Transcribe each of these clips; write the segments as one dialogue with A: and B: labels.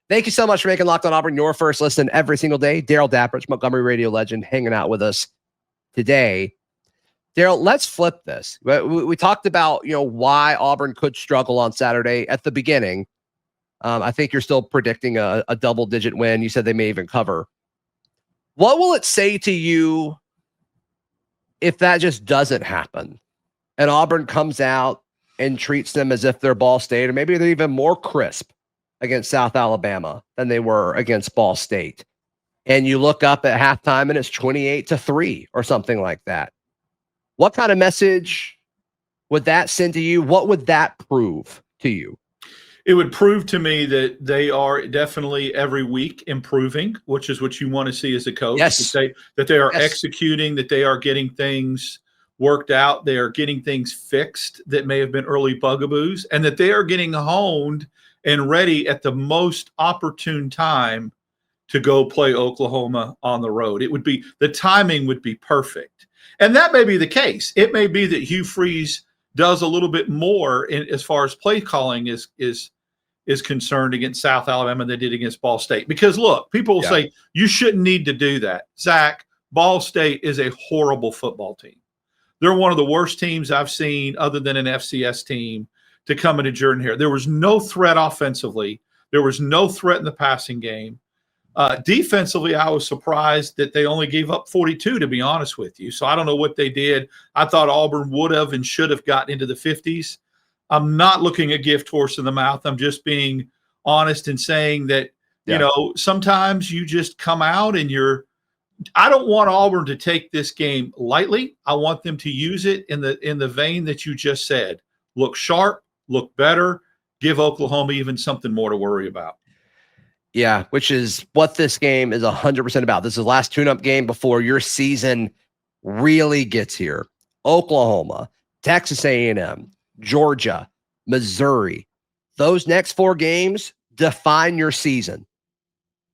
A: Thank you so much for making Locked on Auburn your first listen every single day. Daryl Dapprich, Montgomery radio legend, hanging out with us today. Daryl, let's flip this. We talked about why Auburn could struggle on Saturday at the beginning. I think you're still predicting a double-digit win. You said they may even cover. What will it say to you if that just doesn't happen and Auburn comes out and treats them as if they're Ball State, or maybe they're even more crisp against South Alabama than they were against Ball State? And you look up at halftime and it's 28-3 or something like that. What kind of message would that send to you? What would that prove to you?
B: It would prove to me that they are definitely every week improving, which is what you want to see as a coach.
A: Yes.
B: That they are executing, that they are getting things worked out, they are getting things fixed that may have been early bugaboos, and that they are getting honed and ready at the most opportune time to go play Oklahoma on the road. The timing would be perfect. And that may be the case. It may be that Hugh Freeze does a little bit more as far as play calling is concerned against South Alabama than they did against Ball State. Because look, people will say you shouldn't need to do that. Zach, Ball State is a horrible football team. They're one of the worst teams I've seen other than an FCS team to come into Jordan here. There was no threat offensively. There was no threat in the passing game. Defensively, I was surprised that they only gave up 42, to be honest with you. So I don't know what they did. I thought Auburn would have and should have gotten into the 50s. I'm not looking a gift horse in the mouth. I'm just being honest and saying that, sometimes you just come out and I don't want Auburn to take this game lightly. I want them to use it in the vein that you just said. Look sharp, look better, give Oklahoma even something more to worry about.
A: Yeah, which is what this game is 100% about. This is the last tune-up game before your season really gets here. Oklahoma, Texas A&M, Georgia, Missouri. Those next 4 games define your season.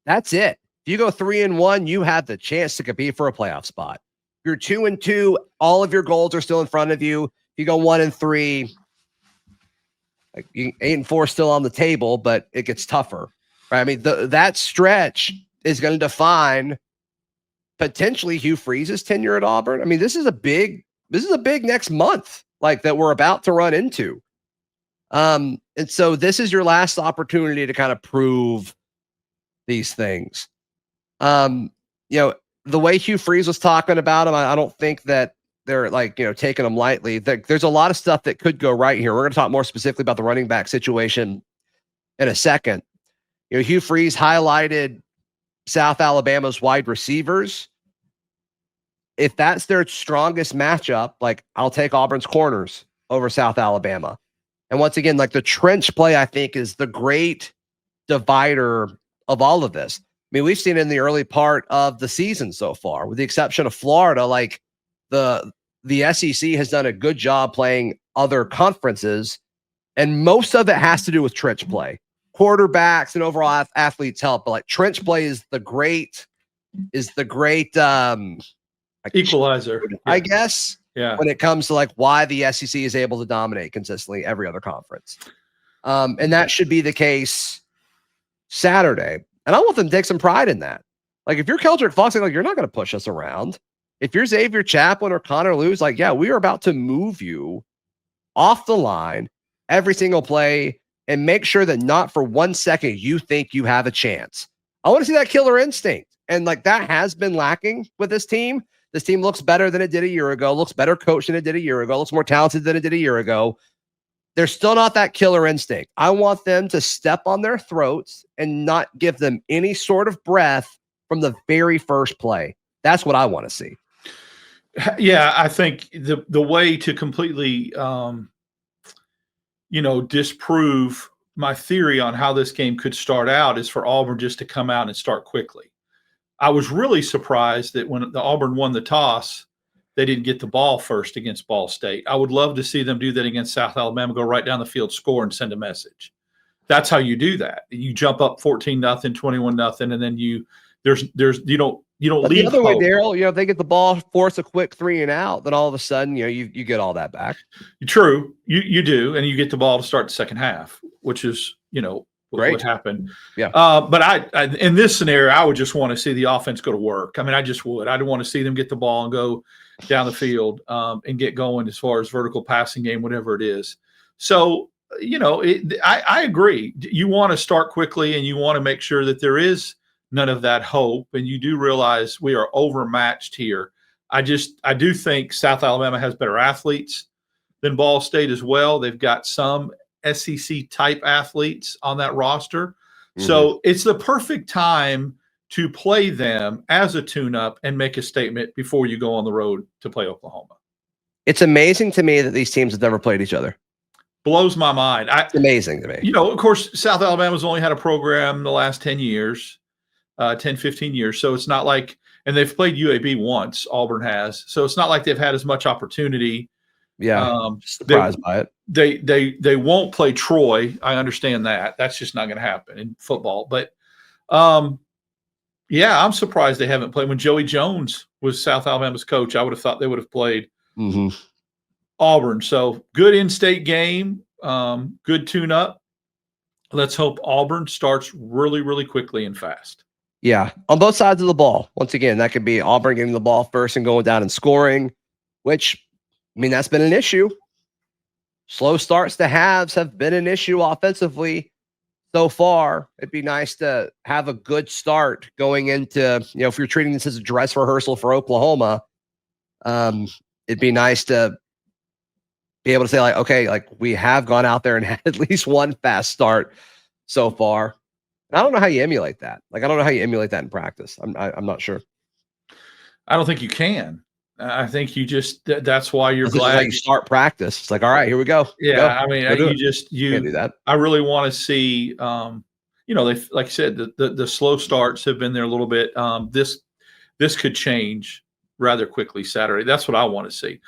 A: That's it. If you go 3-1, you have the chance to compete for a playoff spot. If you're 2-2, all of your goals are still in front of you. If you go 1-3, 8-4 still on the table, but it gets tougher. Right? I mean, that stretch is going to define potentially Hugh Freeze's tenure at Auburn. I mean, this is a big next month that we're about to run into. And so this is your last opportunity to kind of prove these things. The way Hugh Freeze was talking about him, I don't think that they're taking him lightly. There's a lot of stuff that could go right here. We're going to talk more specifically about the running back situation in a second. Hugh Freeze highlighted South Alabama's wide receivers. If that's their strongest matchup, I'll take Auburn's corners over South Alabama. And once again, the trench play, I think, is the great divider of all of this. I mean, we've seen it in the early part of the season so far, with the exception of Florida. The SEC has done a good job playing other conferences, and most of it has to do with trench play. Quarterbacks and overall athletes help, but trench play is the great
B: equalizer,
A: I guess.
B: Yeah.
A: When it comes to why the SEC is able to dominate consistently every other conference. And that should be the case Saturday. And I want them to take some pride in that. If you're Keldrick Fox, you're not going to push us around. If you're Xavier Chaplin or Connor Lewis, we are about to move you off the line every single play and make sure that not for 1 second you think you have a chance. I want to see that killer instinct. And that has been lacking with this team. This team looks better than it did a year ago, looks better coached than it did a year ago, looks more talented than it did a year ago. They're still not that killer instinct. I want them to step on their throats and not give them any sort of breath from the very first play. That's what I want to see.
B: Yeah, I think the way to completely disprove my theory on how this game could start out is for Auburn just to come out and start quickly. I was really surprised that when the Auburn won the toss, they didn't get the ball first against Ball State. I would love to see them do that against South Alabama, go right down the field, score, and send a message. That's how you do that. You jump up 14-0, 21-0, and then you don't leave
A: the other
B: hope.
A: way, Daryl. If they get the ball, force a quick 3 and out, then all of a sudden, you get all that back.
B: True, you do, and you get the ball to start the second half, which is what happened.
A: Yeah.
B: But I in this scenario, I would just want to see the offense go to work. I mean, I just would. I'd want to see them get the ball and go down the field and get going as far as vertical passing game, whatever it is. So, I agree. You want to start quickly and you want to make sure that there is none of that hope. And you do realize we are overmatched here. I do think South Alabama has better athletes than Ball State as well. They've got some SEC type athletes on that roster. Mm-hmm. So it's the perfect time to play them as a tune-up and make a statement before you go on the road to play Oklahoma.
A: It's amazing to me that these teams have never played each other.
B: Blows my mind.
A: It's amazing to me.
B: Of course, South Alabama's only had a program the last 10 years, 10, 15 years. So it's not like, and they've played UAB once, Auburn has. So it's not like they've had as much opportunity.
A: Yeah, surprised by it.
B: They won't play Troy. I understand that. That's just not going to happen in football. But, yeah, I'm surprised they haven't played. When Joey Jones was South Alabama's coach, I would have thought they would have played Auburn. So good in-state game, good tune-up. Let's hope Auburn starts really, really quickly and fast.
A: Yeah, on both sides of the ball. Once again, that could be Auburn getting the ball first and going down and scoring, which – I mean, that's been an issue. Slow starts to halves have been an issue offensively so far. It'd be nice to have a good start going into, if you're treating this as a dress rehearsal for Oklahoma, it'd be nice to be able to say, like, okay, like we have gone out there and had at least one fast start so far. And I don't know how you emulate that. Like, I don't know how you emulate that in practice. I'm not sure.
B: I don't think you can. I think you just, that's why you're glad
A: like you start practice. It's like, all right, here we go.
B: Yeah.
A: Go.
B: I mean, you
A: can't do that.
B: I really want to see, they, like I said, the slow starts have been there a little bit. This could change rather quickly Saturday. That's what I want to see.